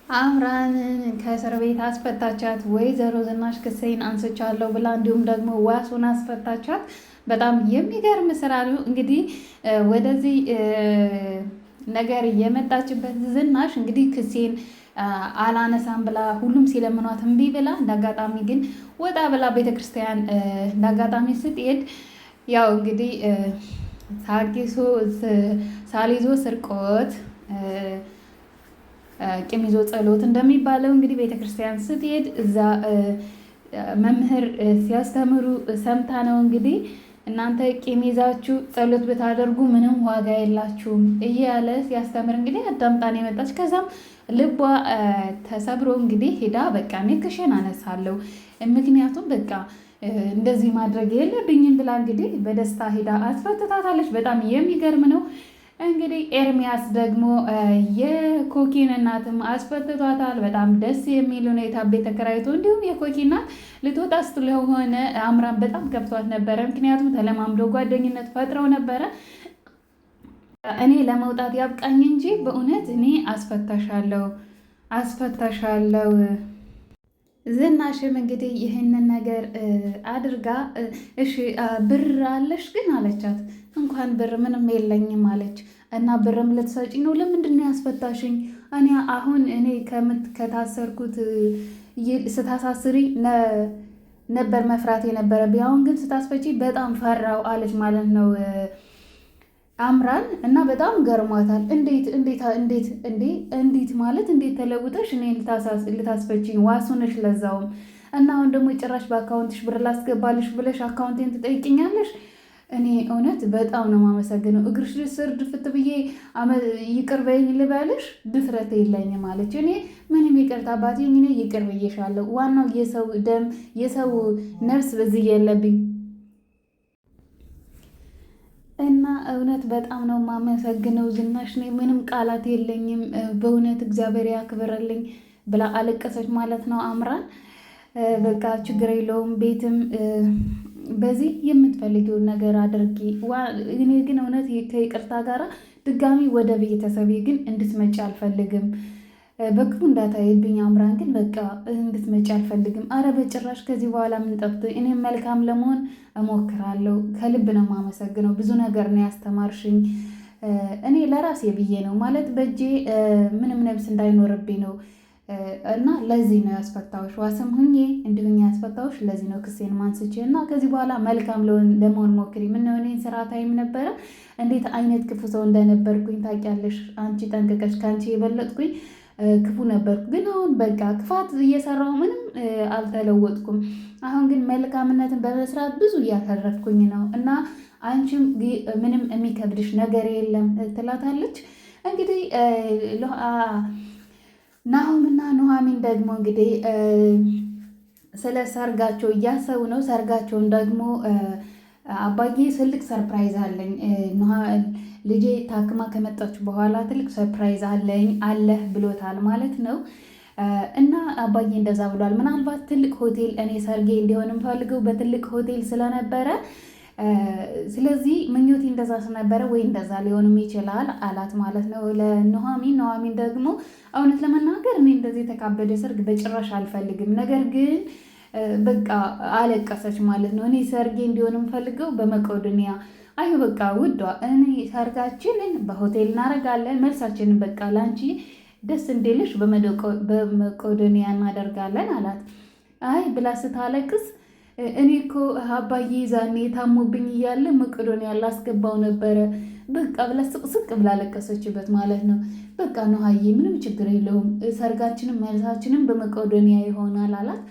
አምራንን ከእስር ቤት አስፈታቻት። ወይዘሮ ዝናሽ ክሴን አንስቻለሁ ብላ እንዲሁም ደግሞ ዋሱን አስፈታቻት። በጣም የሚገርም ስራ ነው። እንግዲህ ወደዚህ ነገር የመጣችበት ዝናሽ እንግዲህ ክሴን አላነሳም ብላ ሁሉም ሲለምኗት እምቢ ብላ እንዳጋጣሚ ግን ወጣ ብላ ቤተክርስቲያን እንዳጋጣሚ ስትሄድ ያው እንግዲህ ሳሊዞ ስርቆት ቂም ይዞ ጸሎት እንደሚባለው እንግዲህ ቤተክርስቲያን ስትሄድ እዛ መምህር ሲያስተምሩ ሰምታ ነው እንግዲህ እናንተ ቂም ይዛችሁ ጸሎት ብታደርጉ ምንም ዋጋ የላችሁም እያለ ሲያስተምር እንግዲህ አዳምጣን የመጣች። ከዛም ልቧ ተሰብሮ እንግዲህ ሄዳ በቃ እኔ ክሽን አነሳለሁ ምክንያቱም በቃ እንደዚህ ማድረግ የለብኝም ብላ እንግዲህ በደስታ ሄዳ አስፈትታታለች። በጣም የሚገርም ነው። እንግዲህ ኤርሚያስ ደግሞ የኮኪን እናትም አስፈትቷታል። በጣም ደስ የሚል ሁኔታ ቤት ተከራይቶ እንዲሁም የኮኪ እናት ልትወጣ ስለሆነ አምራን በጣም ከብቷት ነበረ። ምክንያቱም ተለማምዶ ጓደኝነት ፈጥረው ነበረ። እኔ ለመውጣት ያብቃኝ እንጂ በእውነት እኔ አስፈታሻለሁ። ዝናሽም እንግዲህ ይህንን ነገር አድርጋ እሺ ብር አለሽ ግን አለቻት። እንኳን ብር ምንም የለኝም አለች። እና ብርም ልትሰጪ ነው? ለምንድን ነው ያስፈታሽኝ? እኔ አሁን ከታሰርኩት ስታሳስሪ ነበር መፍራት የነበረብኝ፣ አሁን ግን ስታስፈጪ በጣም ፈራው አለች ማለት ነው አምራን። እና በጣም ገርሟታል። እንዴት ማለት እንዴት ተለውጠሽ እኔ ልታስፈጪኝ ዋሱንሽ ለዛውም እና አሁን ደግሞ ጭራሽ በአካውንትሽ ብር ላስገባልሽ ብለሽ አካውንቴን ትጠይቅኛለሽ? እኔ እውነት በጣም ነው የማመሰግነው። እግርሽ ስር ድፍት ብዬ ይቅር በይኝ ልበልሽ ድፍረት የለኝም አለች። እኔ ምንም ይቅርታ አባቴ እኔ ይቅር ብዬሻለሁ። ዋናው የሰው ደም የሰው ነፍስ በዚህ የለብኝ እና እውነት በጣም ነው የማመሰግነው ዝናሽ። እኔ ምንም ቃላት የለኝም በእውነት እግዚአብሔር ያክብርልኝ ብላ አለቀሰች ማለት ነው አምራን። በቃ ችግር የለውም ቤትም በዚህ የምትፈልጊውን ነገር አድርጊ። እኔ ግን እውነት ከይቅርታ ጋራ ድጋሚ ወደ ቤተሰቤ ግን እንድትመጪ አልፈልግም። በክፉ እንዳታይብኝ አምራን፣ ግን በቃ እንድትመጪ አልፈልግም። አረ በጭራሽ ከዚህ በኋላ ምን ጠፍቶ፣ እኔም መልካም ለመሆን እሞክራለሁ። ከልብ ነው የማመሰግነው። ብዙ ነገር ነው ያስተማርሽኝ። እኔ ለራሴ ብዬ ነው ማለት በእጄ ምንም ነብስ እንዳይኖርብኝ ነው እና ለዚህ ነው ያስፈታሁሽ። ዋስም ሁኜ እንዲሁኝ ያስፈታሁሽ ለዚህ ነው ክሴን ማንስቼ እና ከዚህ በኋላ መልካም ለመሆን ሞክሪ። ምነው እኔን ስራ ታይም ነበረ እንዴት አይነት ክፉ ሰው እንደነበርኩኝ ታውቂያለሽ። አንቺ ጠንቅቀሽ ከአንቺ የበለጥኩኝ ክፉ ነበርኩ። ግን አሁን በቃ ክፋት እየሰራሁ ምንም አልተለወጥኩም። አሁን ግን መልካምነትን በመስራት ብዙ እያተረፍኩኝ ነው እና አንቺም ምንም የሚከብድሽ ነገር የለም ትላታለች። እንግዲህ ናሆምና ኑሐሚን ደግሞ እንግዲህ ስለ ሰርጋቸው እያሰቡ ነው። ሰርጋቸውን ደግሞ አባዬ ትልቅ ሰርፕራይዝ አለኝ፣ ልጄ ታክማ ከመጣች በኋላ ትልቅ ሰርፕራይዝ አለህ ብሎታል ማለት ነው። እና አባዬ እንደዛ ብሏል። ምናልባት ትልቅ ሆቴል እኔ ሰርጌ እንዲሆን የምፈልገው በትልቅ ሆቴል ስለነበረ ስለዚህ ምኞቴ እንደዛ ስለነበረ ወይ እንደዛ ሊሆንም ይችላል አላት ማለት ነው ለኑሐሚን። ኑሐሚን ደግሞ እውነት ለመናገር እኔ እንደዚህ የተካበደ ሰርግ በጭራሽ አልፈልግም፣ ነገር ግን በቃ አለቀሰች ማለት ነው። እኔ ሰርጌ እንዲሆን የምፈልገው በመቄዶንያ። አዩ በቃ ውዷ እኔ ሰርጋችንን በሆቴል እናደርጋለን፣ መልሳችንን በቃ ላንቺ ደስ እንዲልሽ በመቄዶንያ እናደርጋለን አላት። አይ ብላ ስታለቅስ እኔ እኮ አባዬ ዛኔ ታሞብኝ እያለ መቄዶንያ ላስገባው ነበረ በቃ ብላ ስቅስቅ ብላ ለቀሰችበት ማለት ነው። በቃ ኑሐዬ ምንም ችግር የለውም ሰርጋችንም መልሳችንም በመቄዶንያ ይሆናል አላት።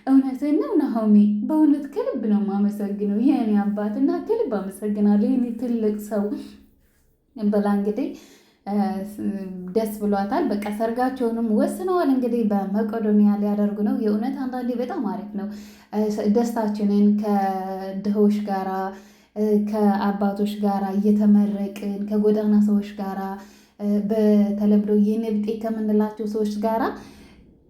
እውነትን ነው ናሆሜ፣ በእውነት ከልብ ነው የማመሰግነው የእኔ አባት እና ከልብ አመሰግናለሁ የኔ ትልቅ ሰው ብላ እንግዲህ ደስ ብሏታል። በቃ ሰርጋቸውንም ወስነዋል። እንግዲህ በመቄዶንያ ሊያደርጉ ነው። የእውነት አንዳንዴ በጣም አሪፍ ነው ደስታችንን ከድሆች ጋራ ከአባቶች ጋራ እየተመረቅን ከጎዳና ሰዎች ጋራ በተለምዶ የንብጤ ከምንላቸው ሰዎች ጋራ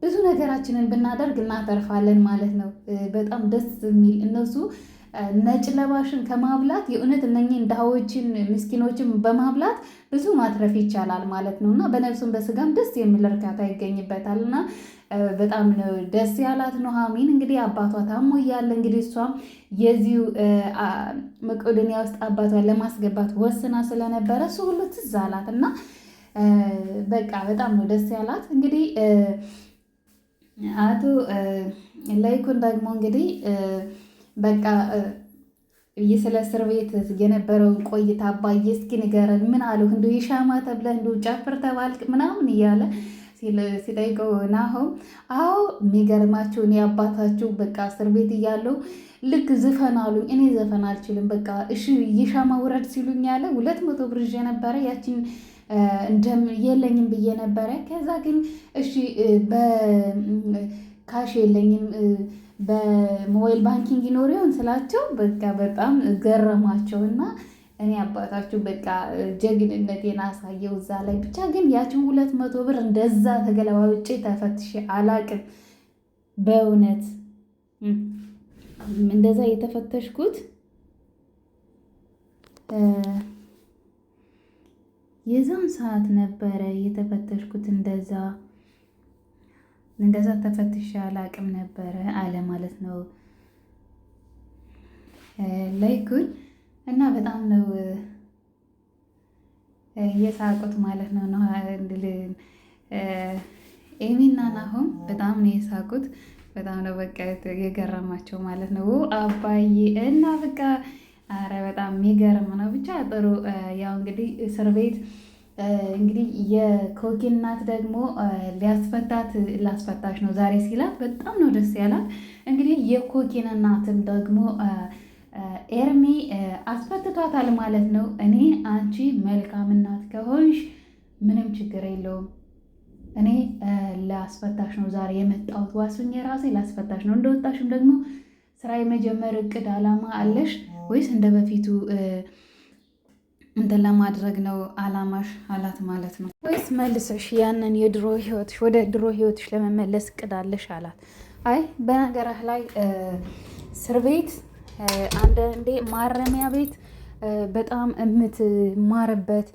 ብዙ ነገራችንን ብናደርግ እናተርፋለን ማለት ነው። በጣም ደስ የሚል እነሱ ነጭ ለባሽን ከማብላት የእውነት እነኚህ ድሃዎችን ምስኪኖችን በማብላት ብዙ ማትረፍ ይቻላል ማለት ነው እና በነፍሱም በስጋም ደስ የሚል እርካታ ይገኝበታል እና በጣም ነው ደስ ያላት ኑሃሚን። እንግዲህ አባቷ ታሞ እያለ እንግዲህ እሷም የዚሁ መቄዶንያ ውስጥ አባቷን ለማስገባት ወስና ስለነበረ እሱ ሁሉ ትዝ አላት እና በቃ በጣም ነው ደስ ያላት። እንግዲህ አቶ ላይኩን ደግሞ እንግዲህ በቃ ስለ እስር ቤት የነበረውን ቆይታ አባዬ እስኪ ንገረን፣ ምን አሉ እንዲሁ የሻማ ተብለህ እንዲሁ ጨፍር ተባልክ ምናምን እያለ ሲጠይቀው ናሆም አዎ የሚገርማችሁ እኔ አባታችሁ በቃ እስር ቤት እያለው ልክ ዝፈን አሉኝ። እኔ ዘፈን አልችልም፣ በቃ እሺ የሻማ ውረድ ሲሉኝ ያለ 200 ብር ይዤ ነበረ ያችን የለኝም ብዬ ነበረ። ከዛ ግን እሺ በካሽ የለኝም በሞባይል ባንኪንግ ይኖር ይሆን ስላቸው በቃ በጣም ገረማቸውና እኔ አባታችሁ በቃ ጀግንነቴን አሳየው እዛ ላይ ብቻ። ግን ያችን 200 ብር እንደዛ ተገለባብጬ ተፈትሼ አላቅም። በእውነት እንደዛ የተፈተሽኩት የዛን ሰዓት ነበረ የተፈተሽኩት። እንደዛ ተፈትሼ አላቅም ነበረ አለ ማለት ነው ላይኩን እና በጣም ነው የሳቁት ማለት ነው። ኤሚና ናሆም በጣም ነው የሳቁት። በጣም ነው በቃ የገረማቸው ማለት ነው አባዬ እና በቃ አረ በጣም የሚገርም ነው። ብቻ ጥሩ ያው እንግዲህ እስር ቤት እንግዲህ የኮኪ እናት ደግሞ ላስፈታሽ ነው ዛሬ ሲላት በጣም ነው ደስ ያላት። እንግዲህ የኮኪን እናትም ደግሞ ኤርሚ አስፈትቷታል ማለት ነው። እኔ አንቺ መልካም እናት ከሆንሽ ምንም ችግር የለውም፣ እኔ ላስፈታሽ ነው ዛሬ የመጣሁት፣ ዋሱኝ የራሴ ላስፈታሽ ነው። እንደወጣሽም ደግሞ ስራ የመጀመር እቅድ አላማ አለሽ ወይስ እንደ በፊቱ እንትን ለማድረግ ነው አላማሽ አላት ማለት ነው። ወይስ መልሰሽ ያንን የድሮ ህይወትሽ ወደ ድሮ ህይወትሽ ለመመለስ እቅድ አለሽ አላት። አይ በነገርህ ላይ እስር ቤት አንዳንዴ ማረሚያ ቤት በጣም የምትማርበት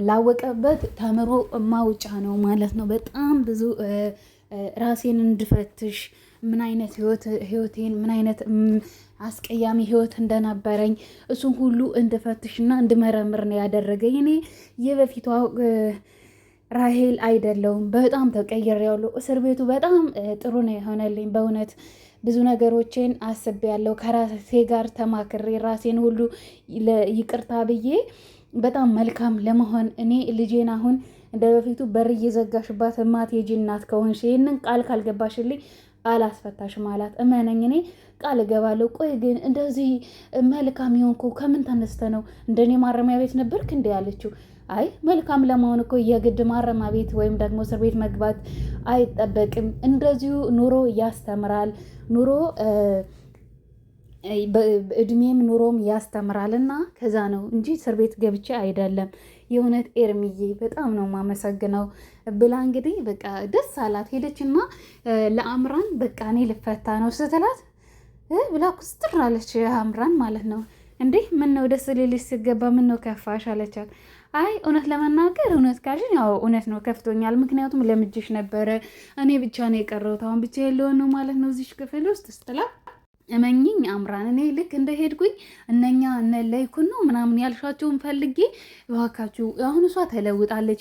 ላወቀበት ተምሮ ማውጫ ነው ማለት ነው። በጣም ብዙ ራሴን እንድፈትሽ ምን አይነት ህይወቴን ምን አይነት አስቀያሚ ህይወት እንደነበረኝ እሱን ሁሉ እንድፈትሽና እንድመረምር ነው ያደረገኝ። እኔ የበፊቷ ራሄል አይደለሁም፣ በጣም ተቀይሬያለሁ። እስር ቤቱ በጣም ጥሩ ነው የሆነልኝ በእውነት ብዙ ነገሮችን አስቤያለሁ። ከራሴ ጋር ተማክሬ ራሴን ሁሉ ይቅርታ ብዬ በጣም መልካም ለመሆን እኔ ልጄን አሁን እንደ በፊቱ በር እየዘጋሽባት እማትሄጂ እናት ከሆንሽ ይህንን ቃል ካልገባሽልኝ አላስፈታሽም አላት። እመነኝ እኔ ቃል እገባለሁ። ቆይ ግን እንደዚህ መልካም የሆንኩ ከምን ተነስተ ነው? እንደኔ ማረሚያ ቤት ነበርክ እንዴ ያለችው። አይ መልካም ለመሆን እኮ የግድ ማረሚያ ቤት ወይም ደግሞ እስር ቤት መግባት አይጠበቅም። እንደዚሁ ኑሮ ያስተምራል፣ ኑሮ እድሜም ኑሮም ያስተምራል እና ከዛ ነው እንጂ እስር ቤት ገብቼ አይደለም። የእውነት ኤርሚዬ በጣም ነው ማመሰግነው ብላ እንግዲህ በቃ ደስ አላት። ሄደችና ለአምራን በቃ እኔ ልፈታ ነው ስትላት ብላ ኩስትር አለች። አምራን ማለት ነው እንዴ ምን ነው ደስ ሊልሽ ሲገባ ምን ነው ከፋሽ አለቻት። አይ እውነት ለመናገር እውነት ካልሽኝ ያው እውነት ነው ከፍቶኛል። ምክንያቱም ለምጅሽ ነበረ እኔ ብቻ ነው የቀረሁት አሁን ብቻ የለውን ነው ማለት ነው እዚሽ ክፍል ውስጥ ስትላት እመኝኝ አምራን እኔ ልክ እንደሄድኩኝ እነኛ ላይኩን ነው ምናምን ያልሻቸውን ፈልጌ እባካችሁ አሁን እሷ ተለውጣለች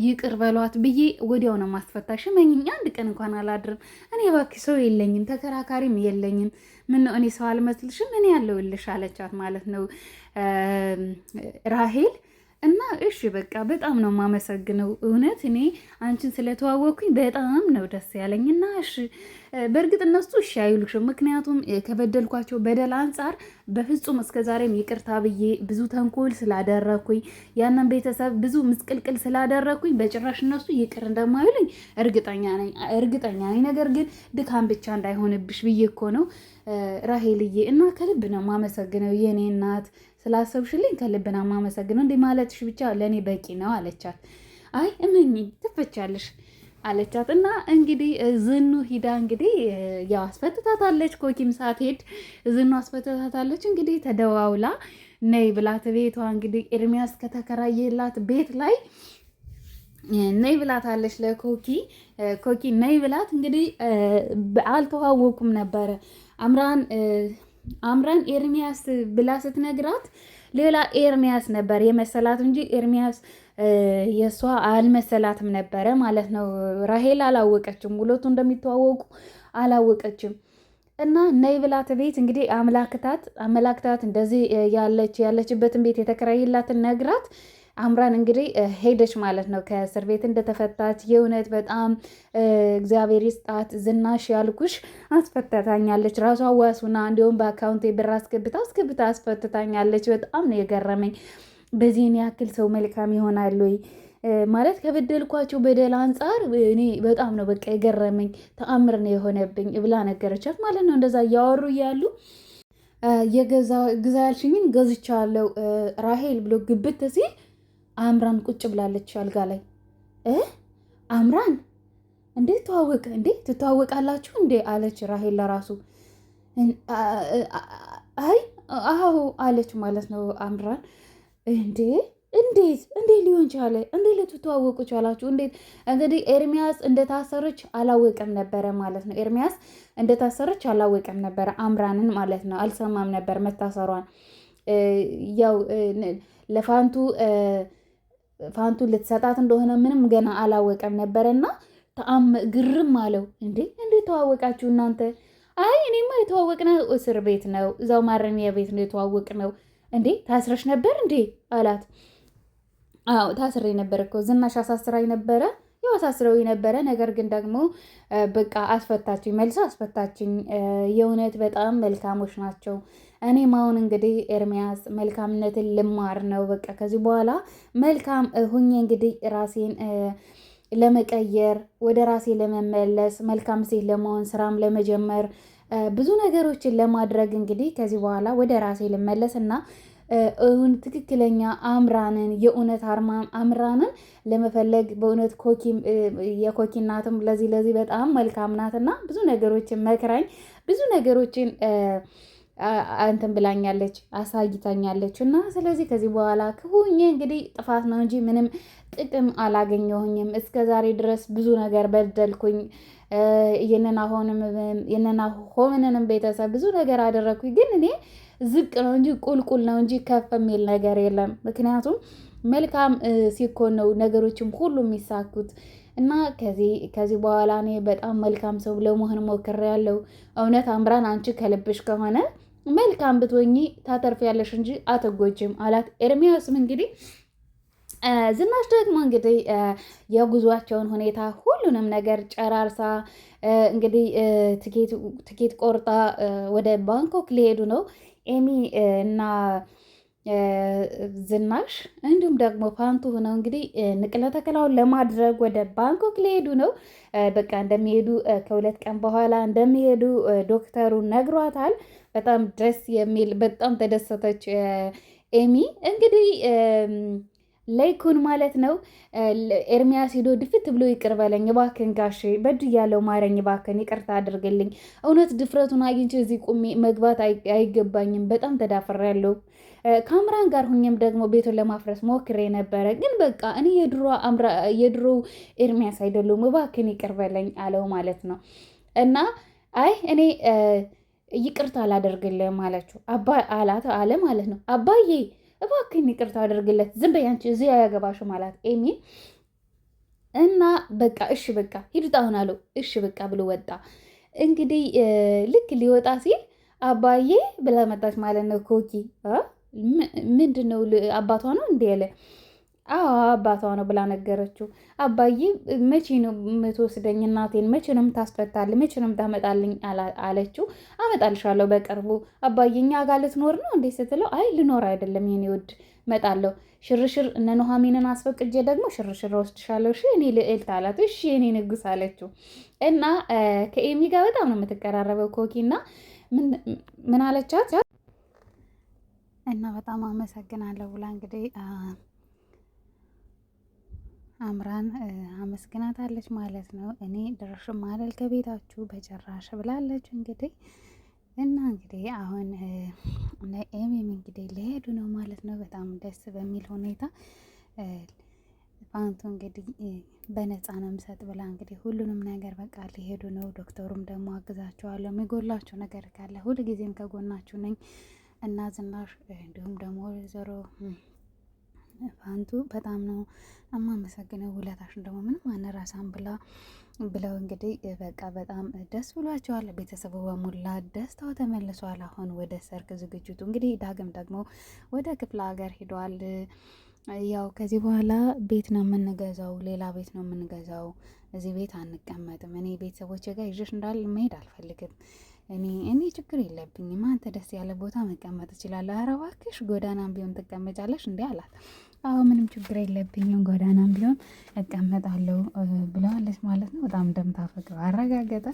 ይቅር በሏት ብዬ ወዲያው ነው ማስፈታሽ። እመኝኝ አንድ ቀን እንኳን አላድርም። እኔ እባክሽ ሰው የለኝም ተከራካሪም የለኝም። ምን ነው እኔ ሰው አልመስልሽም? እኔ ያለውልሽ አለቻት ማለት ነው ራሄል። እና እሺ በቃ በጣም ነው የማመሰግነው እውነት እኔ አንቺን ስለተዋወቅኩኝ በጣም ነው ደስ ያለኝ። እና እሺ በእርግጥ እነሱ እሺ አይሉሽም፣ ምክንያቱም ከበደልኳቸው በደል አንጻር በፍጹም እስከዛሬም ይቅርታ ብዬ ብዙ ተንኮል ስላደረኩኝ ያንን ቤተሰብ ብዙ ምስቅልቅል ስላደረኩኝ በጭራሽ እነሱ ይቅር እንደማይሉኝ እርግጠኛ ነኝ። ነገር ግን ድካም ብቻ እንዳይሆንብሽ ብዬ እኮ ነው ራሄልዬ። እና ከልብ ነው የማመሰግነው የኔ እናት ስላሰብሽልኝ ከልብ ነው የማመሰግነው። እንዲህ ማለትሽ ብቻ ለእኔ በቂ ነው አለቻት። አይ እመኚኝ ትፈቻለሽ አለቻት። እና እንግዲህ ዝኑ ሂዳ እንግዲህ ያው አስፈትታታለች። ኮኪም ሳትሄድ ዝኑ አስፈትታታለች። እንግዲህ ተደዋውላ ነይ ብላት ቤቷ እንግዲህ ኤርሚያስ ከተከራየላት ቤት ላይ ነይ ብላታለች ለኮኪ። ኮኪ ነይ ብላት እንግዲህ አልተዋወቁም ነበረ። አምራን ኤርሚያስ ብላ ስትነግራት ሌላ ኤርሚያስ ነበር የመሰላት እንጂ ኤርሚያስ የእሷ አልመሰላትም ነበረ ማለት ነው። ራሄል አላወቀችም፣ ሁለቱ እንደሚተዋወቁ አላወቀችም። እና ነይ ብላት ቤት እንግዲህ አመላክታት እንደዚህ ያለችበትን ቤት የተከራይላትን ነግራት አምራን እንግዲህ ሄደች ማለት ነው። ከእስር ቤት እንደተፈታች የእውነት በጣም እግዚአብሔር ይስጣት። ዝናሽ ያልኩሽ አስፈትታኛለች፣ ራሷ ዋሱና እንዲሁም በአካውንቴ ብር አስገብታ አስፈትታኛለች። በጣም ነው የገረመኝ። በዚህን ያክል ሰው መልካም ይሆናል ወይ ማለት ከበደልኳቸው በደል አንጻር እኔ በጣም ነው በቃ የገረመኝ። ተአምር ነው የሆነብኝ ብላ ነገረቻት ማለት ነው። እንደዛ እያወሩ እያሉ ግዛ ያልሽኝን ገዝቻለሁ ራሄል ብሎ ግብት ሲል አምራን ቁጭ ብላለች አልጋ ላይ። አምራን እንዴት ተዋወቀ እንዴ ትተዋወቃላችሁ እንዴ አለች ራሄል ለራሱ። አይ አዎ አለች ማለት ነው አምራን። እንዴት ሊሆን ቻለ? እንዴት ልትተዋወቁ ቻላችሁ? እንዴት እንግዲህ ኤርሚያስ እንደታሰረች አላወቀም ነበረ ማለት ነው። ኤርሚያስ እንደታሰረች አላወቀም ነበረ አምራንን ማለት ነው። አልሰማም ነበር መታሰሯን። ያው ለፋንቱ ልትሰጣት እንደሆነ ምንም ገና አላወቀም ነበረና ግርም አለው። እንዴት ተዋወቃችሁ እናንተ? አይ እኔማ የተዋወቅነው እስር ቤት ነው፣ እዛው ማረሚያ ቤት ነው የተዋወቅነው። እንዴ ታስረሽ ነበር እንዴ አላት። አዎ ታስሬ ነበር እኮ ዝናሽ አሳስራኝ ነበረ፣ ያው አሳስረው ነበረ። ነገር ግን ደግሞ በቃ አስፈታችኝ፣ መልሳ አስፈታችኝ። የእውነት በጣም መልካሞች ናቸው። እኔም አሁን እንግዲህ ኤርሚያስ መልካምነትን ልማር ነው። በቃ ከዚህ በኋላ መልካም ሁኜ እንግዲህ ራሴን ለመቀየር ወደ ራሴ ለመመለስ መልካም ሴት ለመሆን ስራም ለመጀመር ብዙ ነገሮችን ለማድረግ እንግዲህ ከዚህ በኋላ ወደ ራሴ ልመለስ እና ትክክለኛ አምራንን የእውነት አምራንን ለመፈለግ በእውነት የኮኪ እናትም ለዚህ በጣም መልካም ናትና ብዙ ነገሮችን መክራኝ ብዙ ነገሮችን እንትን ብላኛለች አሳይታኛለች። እና ስለዚህ ከዚህ በኋላ ክፉኜ እንግዲህ ጥፋት ነው እንጂ ምንም ጥቅም አላገኘሁኝም። እስከ ዛሬ ድረስ ብዙ ነገር በደልኩኝ። የነናሆምንም ቤተሰብ ብዙ ነገር አደረግኩኝ። ግን እኔ ዝቅ ነው እንጂ ቁልቁል ነው እንጂ ከፍ የሚል ነገር የለም። ምክንያቱም መልካም ሲኮን ነው ነገሮችም ሁሉ የሚሳኩት። እና ከዚህ በኋላ እኔ በጣም መልካም ሰው ለመሆን ሞክሬያለሁ። እውነት አምራን አንቺ ከልብሽ ከሆነ መልካም ብትወኚ ታተርፊያለሽ እንጂ አትጎጂም አላት። ኤርሚያስም እንግዲህ ዝናሽ ደግሞ እንግዲህ የጉዟቸውን ሁኔታ ሁሉንም ነገር ጨራርሳ እንግዲህ ትኬት ቆርጣ ወደ ባንኮክ ሊሄዱ ነው። ኤሚ እና ዝናሽ እንዲሁም ደግሞ ፋንቱ ሆነው እንግዲህ ንቅለ ተከላውን ለማድረግ ወደ ባንኮክ ሊሄዱ ነው። በቃ እንደሚሄዱ ከ2 ቀን በኋላ እንደሚሄዱ ዶክተሩ ነግሯታል። በጣም ደስ የሚል በጣም ተደሰተች ኤሚ። እንግዲህ ለይኩን ማለት ነው። ኤርሚያስ ሄዶ ድፍት ብሎ ይቅር በለኝ እባክህን ጋሼ በድያለሁ፣ ማረኝ እባክህን፣ ይቅርታ አድርግልኝ። እውነት ድፍረቱን አግኝቼ እዚህ ቁሜ መግባት አይገባኝም፣ በጣም ተዳፍሬያለሁ። ከአምራን ጋር ሁኜም ደግሞ ቤቱን ለማፍረስ ሞክሬ ነበረ፣ ግን በቃ እኔ የድሮ ኤርሚያስ አይደሉም፣ እባክህን ይቅር በለኝ አለው ማለት ነው። እና አይ እኔ ይቅርታ አላደርግልህም አለችው አለ ማለት ነው። አባዬ እባክህን ይቅርታ አድርግለት፣ ዝም በይ አንቺ እዚህ አያገባሽም አላት ኤሚ። እና በቃ እሺ በቃ ሂድ አሁን አለው። እሺ በቃ ብሎ ወጣ። እንግዲህ ልክ ሊወጣ ሲል አባዬ ብላ መጣች ማለት ነው። ኮኪ ምንድን ነው አባቷ ነው እንዲ ያለ? አዎ አባቷ ነው ብላ ነገረችው። አባዬ መቼ ነው የምትወስደኝ? እናቴን መቼ ነው የምታስፈታልኝ? መቼ ነው የምታመጣልኝ አለችው። አመጣልሻለሁ በቅርቡ። አባዬ እኛ ጋር ልትኖር ነው እንዴ ስትለው፣ አይ ልኖር አይደለም የኔ ውድ መጣለሁ። ሽርሽር እነ ኑሐሚንን አስፈቅጄ ደግሞ ሽርሽር ወስድሻለሁ። እሺ እኔ ልዕልት አላት። እሺ እኔ ንጉስ አለችው። እና ከኤሚ ጋር በጣም ነው የምትቀራረበው ኮኪ። እና ምን አለቻት? እና በጣም አመሰግናለሁ ብላ እንግዲህ አምራን አመስግናታለች ማለት ነው። እኔ ድርሽም ማለል ከቤታችሁ በጭራሽ ብላለች እንግዲህ እና እንግዲህ አሁን ኤሚም እንግዲህ ሊሄዱ ነው ማለት ነው። በጣም ደስ በሚል ሁኔታ ፋንቱ እንግዲህ በነፃ ነው የምሰጥ ብላ እንግዲህ ሁሉንም ነገር በቃ ሊሄዱ ነው። ዶክተሩም ደግሞ አግዛቸዋለሁ፣ የሚጎላችሁ ነገር ካለ ሁልጊዜም ከጎናችሁ ነኝ እና ዝናሽ እንዲሁም ደግሞ ወይዘሮ ፋንቱ በጣም ነው የማመሰግነው፣ ውለታሽን ደግሞ ምንም አንረሳም ብለው እንግዲህ በቃ በጣም ደስ ብሏቸዋል። ቤተሰቡ በሙላ ደስታው ተመልሷል። አሁን ወደ ሰርግ ዝግጅቱ እንግዲህ ዳግም ደግሞ ወደ ክፍለ ሀገር ሂዷል። ያው ከዚህ በኋላ ቤት ነው የምንገዛው፣ ሌላ ቤት ነው የምንገዛው፣ እዚህ ቤት አንቀመጥም። እኔ ቤተሰቦች ጋር ይዤሽ እንዳል መሄድ አልፈልግም። እኔ ችግር የለብኝም፣ አንተ ደስ ያለ ቦታ መቀመጥ እችላለሁ። ኧረ እባክሽ ጎዳናም ቢሆን ትቀመጫለሽ እንዲህ አላት። አዎ ምንም ችግር የለብኝም፣ ጎዳናም ቢሆን እቀመጣለሁ ብለዋለች ማለት ነው። በጣም እንደምታፈቅረው አረጋገጠ።